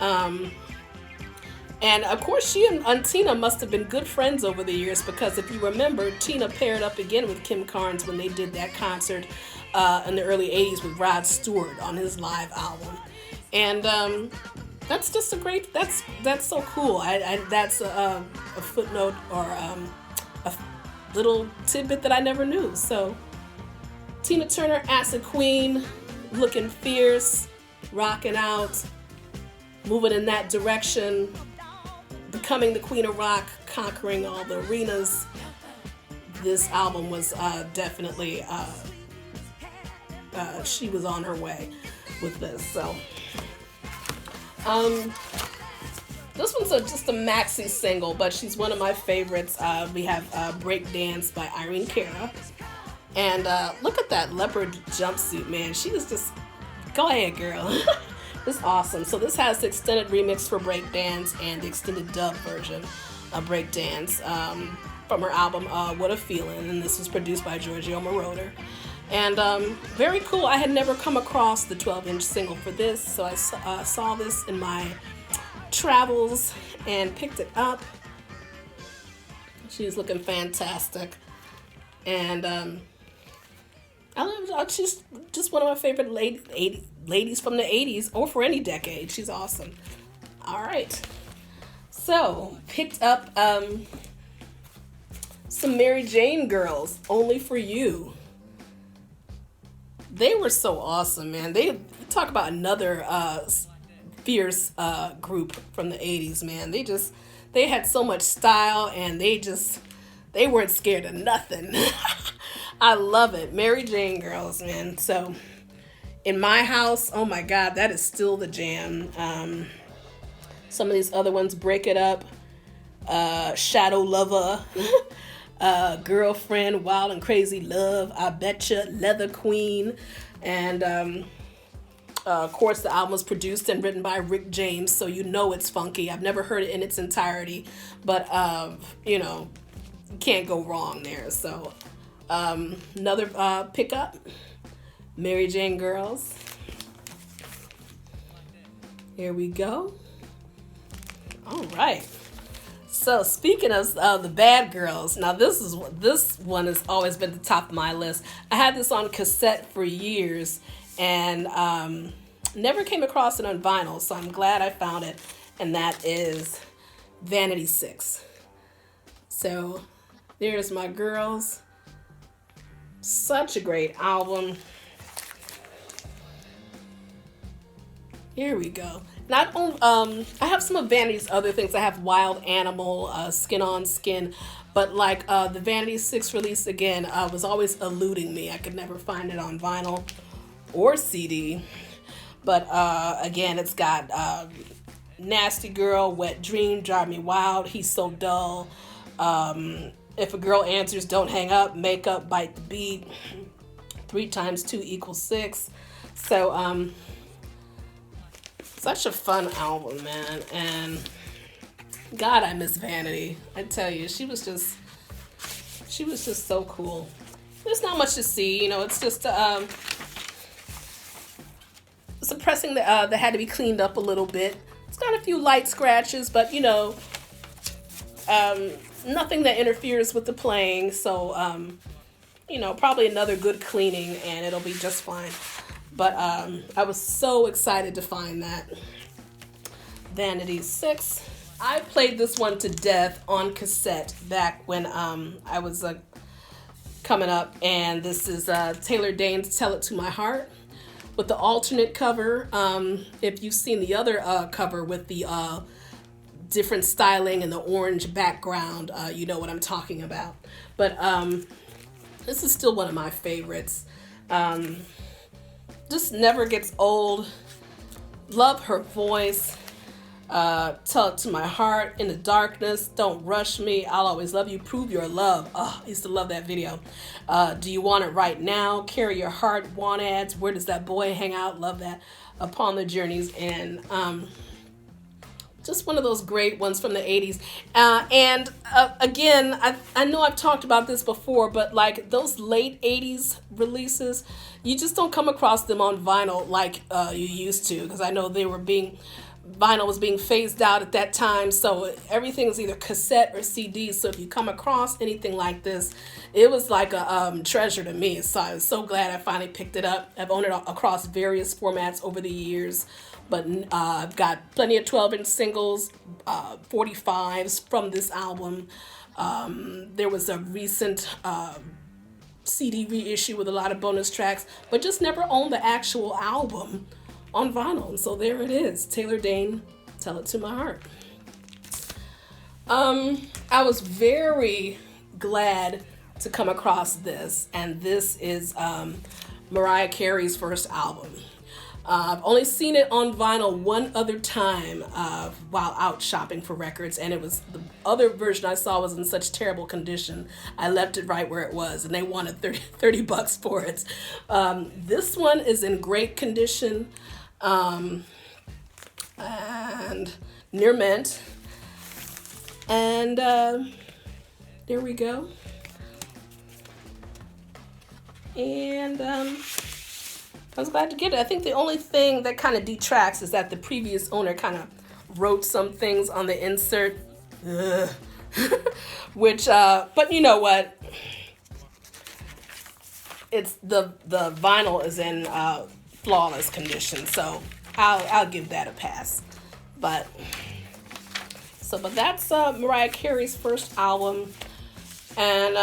And of course, she and Tina must have been good friends over the years, because if you remember, Tina paired up again with Kim Carnes when they did that concert in the early 80s with Rod Stewart on his live album. And that's just a great, that's so cool. That's a footnote or a little tidbit that I never knew. So Tina Turner, Acid Queen, looking fierce, rocking out, moving in that direction, becoming the Queen of Rock, conquering all the arenas. This album was definitely, she was on her way with this. So this one's just a maxi single, but she's one of my favorites. We have Break Dance by Irene Cara. And look at that leopard jumpsuit, man. She was just, go ahead, girl. It's awesome. So this has the extended remix for Break Dance and the extended dub version of Break Dance from her album What a Feeling. And this was produced by Giorgio Moroder. And very cool. I had never come across the 12-inch single for this, so I saw this in my travels and picked it up. She's looking fantastic. And she's just one of my favorite ladies from the 80s, or for any decade. She's awesome. All right. So, picked up some Mary Jane Girls, Only for You. They were so awesome, man. They talk about another fierce group from the 80s, man. They had so much style, and they weren't scared of nothing. I love it. Mary Jane Girls, man. So in my house, oh my God, that is still the jam. Some of these other ones, Break It Up, Shadow Lover, Girlfriend, Wild and Crazy Love, I Betcha, Leather Queen. And of course, the album was produced and written by Rick James, so you know it's funky. I've never heard it in its entirety, but you can't go wrong there. So another pickup, Mary Jane Girls. Here we go. All right. So speaking of the bad girls, now this one has always been at the top of my list. I had this on cassette for years and never came across it on vinyl, so I'm glad I found it, and that is Vanity 6. So there's my girls. Such a great album. Here we go. Not only, I have some of Vanity's other things. I have Wild Animal, Skin on Skin, but like the Vanity 6 release again was always eluding me. I could never find it on vinyl or CD. But again, it's got Nasty Girl, Wet Dream, Drive Me Wild, He's So Dull, If a Girl Answers, Don't Hang Up, Make Up, Bite the Beat, 3 times 2 equals 6. So such a fun album, man. And God, I miss Vanity. I tell you, she was just so cool. There's not much to see, it's just suppressing that had to be cleaned up a little bit. It's got a few light scratches, but nothing that interferes with the playing. So probably another good cleaning and it'll be just fine. But I was so excited to find that Vanity 6. I played this one to death on cassette back when I was coming up, and this is Taylor Dayne's "Tell It to My Heart" with the alternate cover. If you've seen the other cover with the different styling and the orange background, you know what I'm talking about. But this is still one of my favorites. Just never gets old. Love her voice. Tell It to My Heart, In the Darkness, Don't Rush Me, I'll Always Love You, Prove Your Love. Oh, I used to love that video. Do You Want It Right Now, Carry Your Heart, Want Ads, Where Does That Boy Hang Out? Love that. Upon the Journey's End. Just one of those great ones from the 80s. Again, I know I've talked about this before, but like those late 80s releases, you just don't come across them on vinyl like you used to, because I know vinyl was being phased out at that time, so everything is either cassette or CD. So if you come across anything like this, it was like a treasure to me. So I was so glad I finally picked it up. I've owned it across various formats over the years, but I've got plenty of 12-inch singles, 45s from this album. There was a recent CD reissue with a lot of bonus tracks, but just never owned the actual album on vinyl. And so there it is, Taylor Dayne, Tell It to My Heart. I was very glad to come across this, and this is Mariah Carey's first album. I've only seen it on vinyl one other time while out shopping for records, and it was the other version I saw was in such terrible condition. I left it right where it was, and they wanted $30 for it. This one is in great condition. And near mint, and there we go. And I was glad to get it. I think the only thing that kind of detracts is that the previous owner kind of wrote some things on the insert, which but you know what, it's the vinyl is in flawless condition, so I'll give that a pass. But that's Mariah Carey's first album, and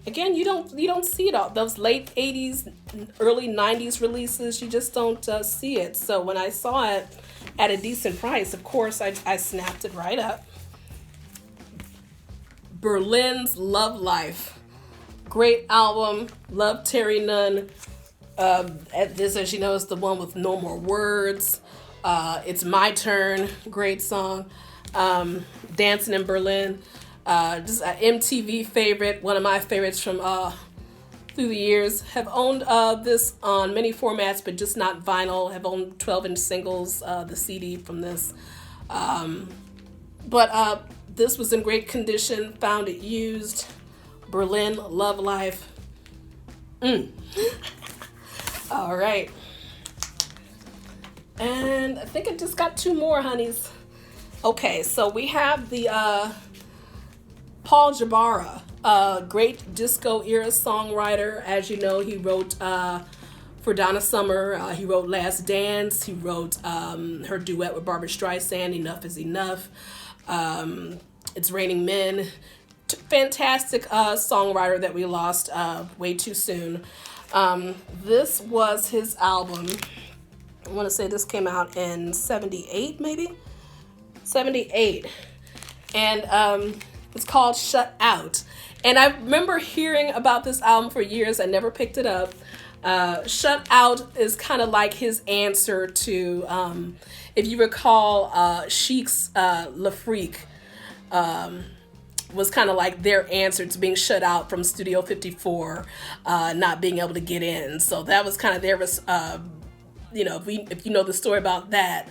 again, you don't see it all. Those late 80s, early 90s releases, you just don't see it. So when I saw it at a decent price, of course, I snapped it right up. Berlin's Love Life, great album. Love Terry Nunn. This, as you know, is the one with No More Words. It's My Turn, great song. Dancing in Berlin, just an MTV favorite, one of my favorites from through the years. Have owned this on many formats, but just not vinyl. Have owned 12-inch singles, the CD from this. But this was in great condition, found it used. Berlin, Love Life. All right. And I think I just got two more, honeys. Okay, so we have the Paul Jabara, great disco era songwriter. As you know, he wrote for Donna Summer. He wrote Last Dance. He wrote her duet with Barbra Streisand, Enough is Enough. It's Raining Men. Fantastic songwriter that we lost way too soon. This was his album. I want to say this came out in 78, maybe? 78. And it's called Shut Out. And I remember hearing about this album for years. I never picked it up. Shut Out is kind of like his answer to, if you recall, Chic's Le Freak. Was kind of like their answer to being shut out from Studio 54, not being able to get in. So that was kind of their, if you know the story about that,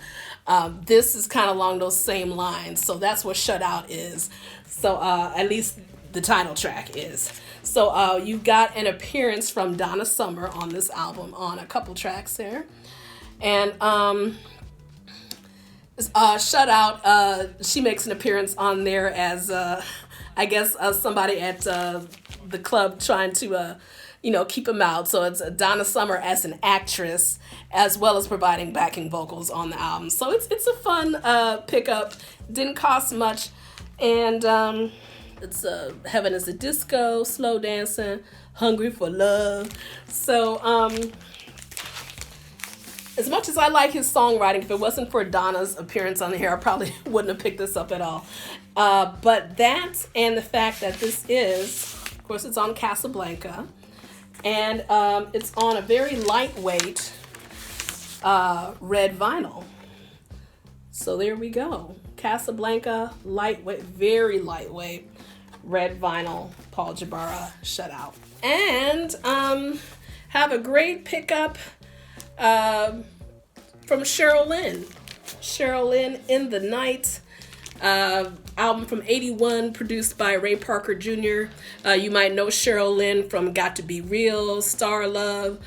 this is kind of along those same lines. So that's what Shut Out is. So at least the title track is. So you got an appearance from Donna Summer on this album on a couple tracks there. And Shut Out, she makes an appearance on there as I guess somebody at the club trying to keep him out. So it's Donna Summer as an actress, as well as providing backing vocals on the album. So it's a fun pickup. Didn't cost much, and it's Heaven is a Disco, Slow Dancing, Hungry for Love. So as much as I like his songwriting, if it wasn't for Donna's appearance on here, I probably wouldn't have picked this up at all. But that and the fact that this is, of course, it's on Casablanca, and it's on a very lightweight red vinyl. So there we go. Casablanca, lightweight, very lightweight red vinyl, Paul Jabara, Shut Out. And have a great pickup from Cheryl Lynn. Cheryl Lynn, In the Night, album from '81, produced by Ray Parker Jr. You might know Cheryl Lynn from Got to Be Real, Star Love,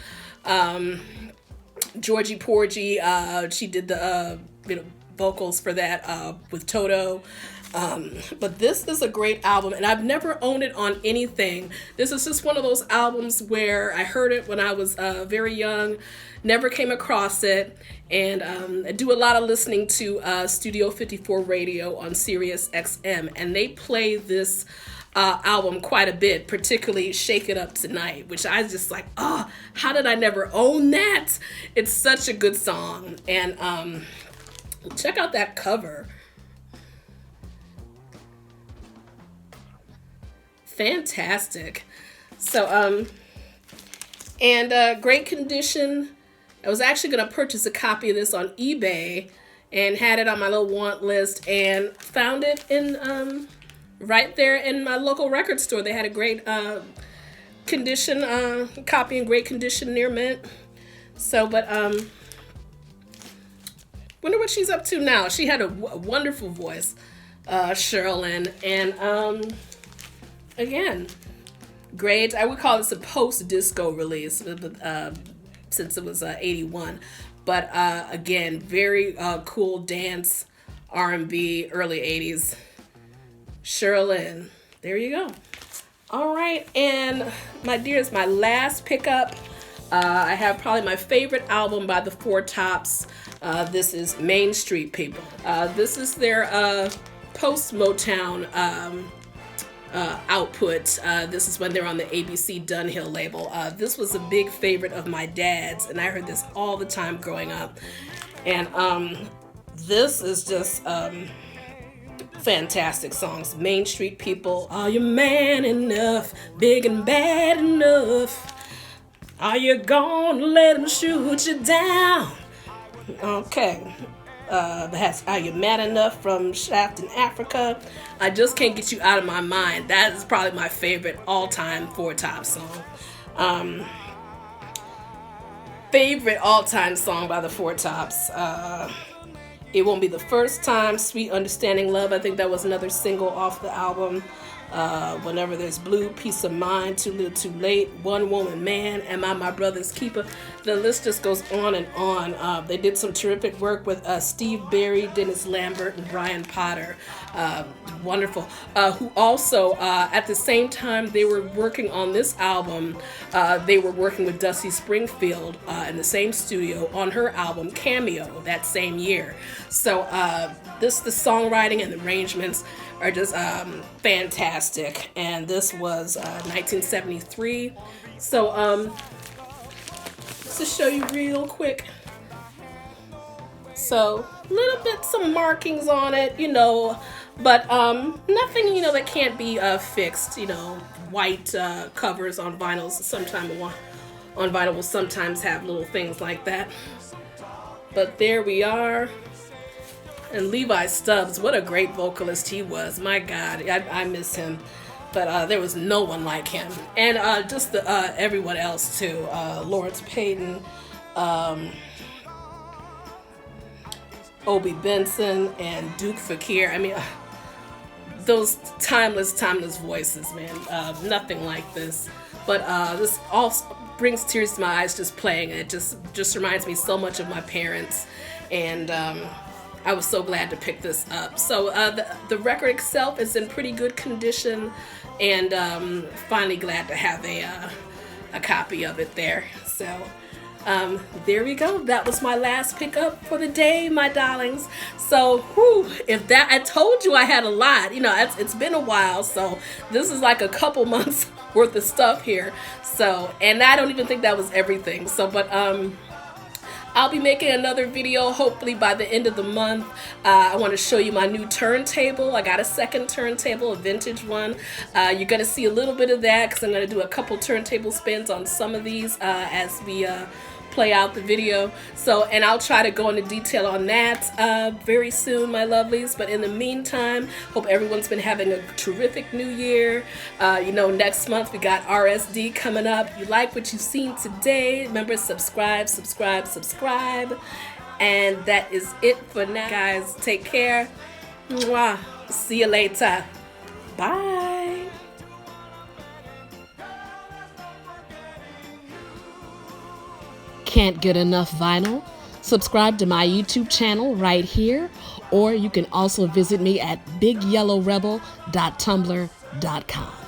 Georgie Porgy. She did the vocals for that with Toto. But this is a great album, and I've never owned it on anything. This is just one of those albums where I heard it when I was very young, never came across it, and I do a lot of listening to Studio 54 radio on Sirius XM, and they play this album quite a bit, particularly Shake It Up Tonight, which I just like, how did I never own that? It's such a good song, and check out that cover. Fantastic. So and great condition. I was actually going to purchase a copy of this on eBay and had it on my little want list, and found it in right there in my local record store. They had a great condition copy in great condition near Mint. So but wonder what she's up to now. She had a wonderful voice, Cheryl Lynn, and again, great. I would call this a post-disco release, since it was 81. But again, very cool dance, R&B, early 80s. Cheryl Lynn. There you go. All right, and my dears, my last pickup. I have probably my favorite album by the Four Tops. This is Main Street People. This is their post-Motown output. This is when they're on the ABC Dunhill label. This was a big favorite of my dad's, and I heard this all the time growing up. And this is just fantastic songs. Main Street People. Are you man enough? Big and bad enough? Are you gonna let him shoot you down? Okay. Are You Mad Enough from Shaft in Africa? I Just Can't Get You Out of My Mind. That is probably my favorite all-time Four Top song. Favorite all-time song by the Four Tops. It Won't Be the First Time, Sweet Understanding Love. I think that was another single off the album. Whenever There's Blue, Peace of Mind, Too Little Too Late, One Woman Man, Am I My Brother's Keeper? The list just goes on and on. They did some terrific work with Steve Berry, Dennis Lambert, and Brian Potter. Wonderful. Who also, at the same time they were working on this album, they were working with Dusty Springfield in the same studio on her album Cameo that same year. So the songwriting and the arrangements are just fantastic, and this was 1973. So just to show you real quick, so a little bit some markings on it, but nothing that can't be fixed. White covers on vinyls sometimes on vinyl will sometimes have little things like that, but there we are. And Levi Stubbs, what a great vocalist he was. My God, I miss him. But there was no one like him. And just everyone else, too. Lawrence Payton, Obie Benson, and Duke Fakir. I mean, those timeless voices, man. Nothing like this. But this all brings tears to my eyes just playing it. Just reminds me so much of my parents. And I was so glad to pick this up. So the record itself is in pretty good condition, and finally glad to have a copy of it there. So there we go. That was my last pickup for the day, my darlings. So, if that, I told you I had a lot. You know, it's been a while, so this is like a couple months worth of stuff here. So, and I don't even think that was everything. So, but I'll be making another video hopefully by the end of the month. I want to show you my new turntable. I got a second turntable, a vintage one. You're going to see a little bit of that because I'm going to do a couple turntable spins on some of these as we play out the video. So, and I'll try to go into detail on that very soon, my lovelies. But in the meantime, hope everyone's been having a terrific new year. You know, next month we got RSD coming up. If you like what you've seen today, remember, subscribe. And that is it for now, guys. Take care. Mwah. See you later. Bye. Can't get enough vinyl? Subscribe to my YouTube channel right here, or you can also visit me at bigyellowrebel.tumblr.com.